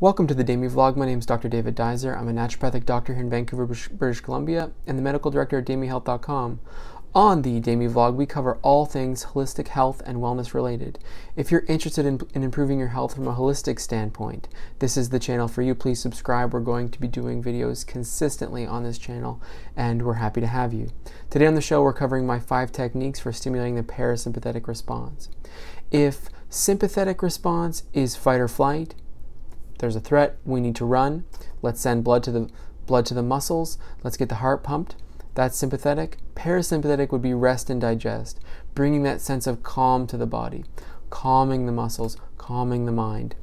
Welcome to the DAMY vlog. My name is Dr. David Duizer. I'm a naturopathic doctor here in Vancouver, British Columbia, and the medical director at DAMYhealth.com. On the DAMY vlog, we cover all things holistic health and wellness related. If you're interested in improving your health from a holistic standpoint, this is the channel for you. Please subscribe. We're going to be doing videos consistently on this channel, and we're happy to have you. Today on the show, we're covering my 5 techniques for stimulating the parasympathetic response. If sympathetic response is fight or flight, there's a threat, we need to run, let's send blood to the muscles, let's get the heart pumped. That's sympathetic. Parasympathetic would be rest and digest, bringing that sense of calm to the body, calming the muscles, calming the mind.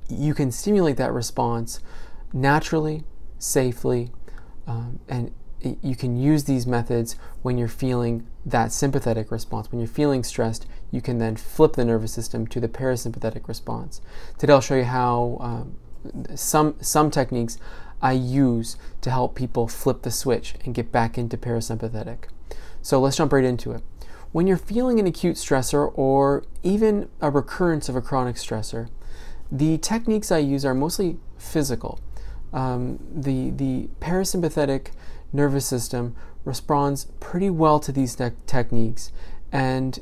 You can stimulate that response naturally, safely, and you can use these methods when you're feeling that sympathetic response. When you're feeling stressed, you can then flip the nervous system to the parasympathetic response. Today I'll show you how some techniques I use to help people flip the switch and get back into parasympathetic. So let's jump right into it. When you're feeling an acute stressor or even a recurrence of a chronic stressor, the techniques I use are mostly physical. The parasympathetic nervous system responds pretty well to these techniques, and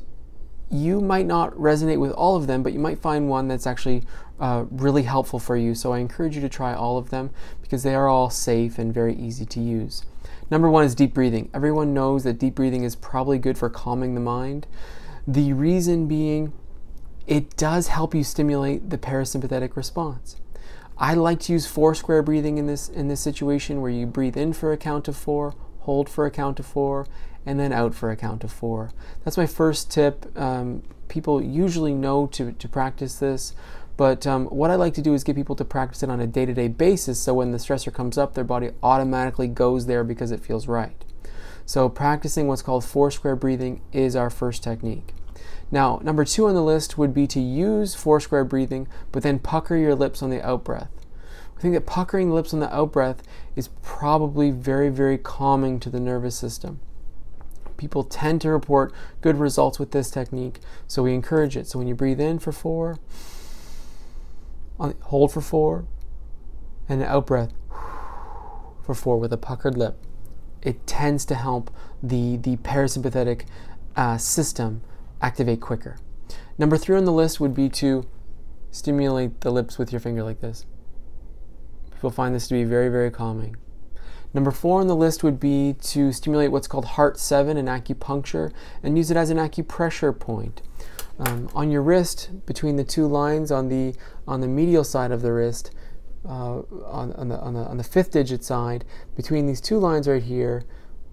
you might not resonate with all of them, but you might find one that's actually really helpful for you. So I encourage you to try all of them because they are all safe and very easy to use. Number 1 is deep breathing. Everyone knows that deep breathing is probably good for calming the mind. The reason being, it does help you stimulate the parasympathetic response. I like to use 4 square breathing in this situation, where you breathe in for a count of 4, hold for a count of 4, and then out for a count of 4. That's my first tip. People usually know to practice this, but what I like to do is get people to practice it on a day-to-day basis, so when the stressor comes up, their body automatically goes there because it feels right. So practicing what's called 4 square breathing is our first technique. Now, number 2 on the list would be to use 4 square breathing, but then pucker your lips on the out-breath. I think that puckering the lips on the out-breath is probably very, very calming to the nervous system. People tend to report good results with this technique, so we encourage it. So when you breathe in for 4, hold for 4, and an out-breath for 4 with a puckered lip, it tends to help the parasympathetic system activate quicker. Number 3 on the list would be to stimulate the lips with your finger like this. People find this to be very, very calming. Number 4 on the list would be to stimulate what's called heart 7 in acupuncture and use it as an acupressure point. On your wrist, between the 2 lines on the medial side of the wrist, on the 5th digit side, between these 2 lines right here,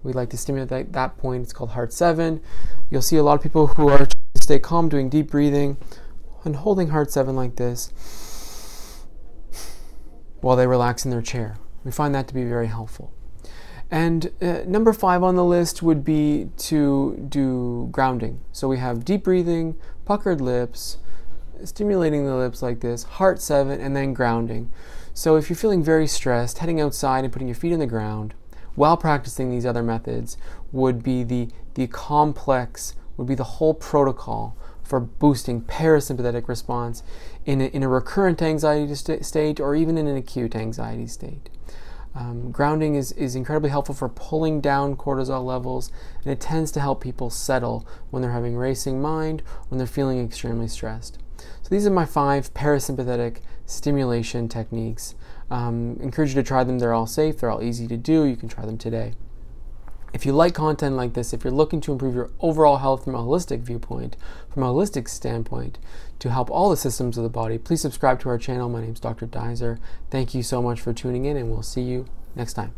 we like to stimulate that point. It's called heart 7. You'll see a lot of people who are trying to stay calm doing deep breathing and holding heart 7 like this while they relax in their chair. We find that to be very helpful. And number 5 on the list would be to do grounding. So we have deep breathing, puckered lips, stimulating the lips like this, heart 7, and then grounding. So if you're feeling very stressed, heading outside and putting your feet on the ground while practicing these other methods would be the complex, would be the whole protocol for boosting parasympathetic response in a recurrent anxiety state or even in an acute anxiety state. Grounding is incredibly helpful for pulling down cortisol levels, and it tends to help people settle when they're having racing mind, when they're feeling extremely stressed. So these are my 5 parasympathetic stimulation techniques. Encourage you to try them. They're all safe. They're all easy to do. You can try them today. If you like content like this, if you're looking to improve your overall health from a holistic viewpoint, from a holistic standpoint, to help all the systems of the body, please subscribe to our channel. My name is Dr. Duizer. Thank you so much for tuning in, and we'll see you next time.